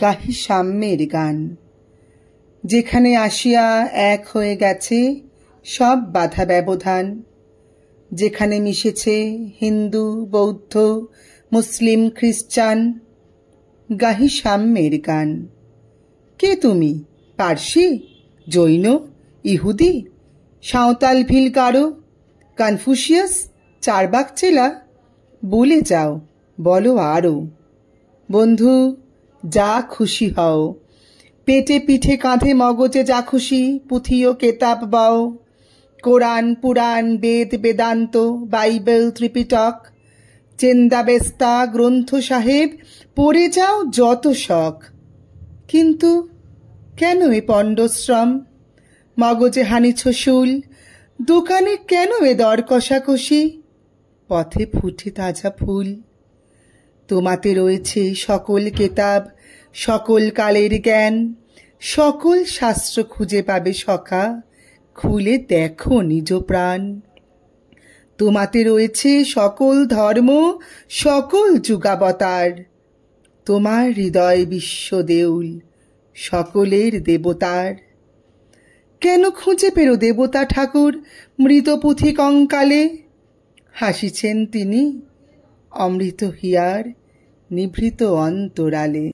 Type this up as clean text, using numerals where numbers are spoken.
গাহি সাম্যের গান। যেখানে আসিয়া এক হয়ে গেছে সব বাধা ব্যবধান, যেখানে মিশেছে হিন্দু, বৌদ্ধ, মুসলিম, খ্রিস্টান, গাহি সাম্যের গান। কে তুমি? পার্সি, জৈন, ইহুদি, সাঁওতাল, ভিল, গারো, কনফুসিয়াস, চারবাক চেলা? বলে যাও, বলো আরও। বন্ধু, যা খুশি হও, পেটে পিঠে কাঁধে মগজে যা খুশি পুঁথি ও কেতাব বাও। কোরআন, পুরাণ, বেদ, বেদান্ত, বাইবেল, ত্রিপিটক, চেন্দাবেস্তা, গ্রন্থ সাহেব পড়ে যাও যত শখ। কিন্তু কেন এ পণ্ডশ্রম? মগজে হানিছ শুল, দোকানে কেন এ দর কষাকষি? পথে ফুটে তাজা ফুল। তোমাতে রয়েছে সকল কেতাব, সকল কালের জ্ঞান, সকল শাস্ত্র খুঁজে পাবে সখা, খুলে দেখো নিজ প্রাণ। তোমাতে রয়েছে সকল ধর্ম, সকল যুগাবতার, তোমার হৃদয় বিশ্ব দেউল, সকলের দেবতার। কেন খুঁজে পেরো দেবতা ঠাকুর মৃত পুঁথি কঙ্কালে? হাসিছেন তিনি অমৃত হিয়ার নিভৃত অন্তরালে।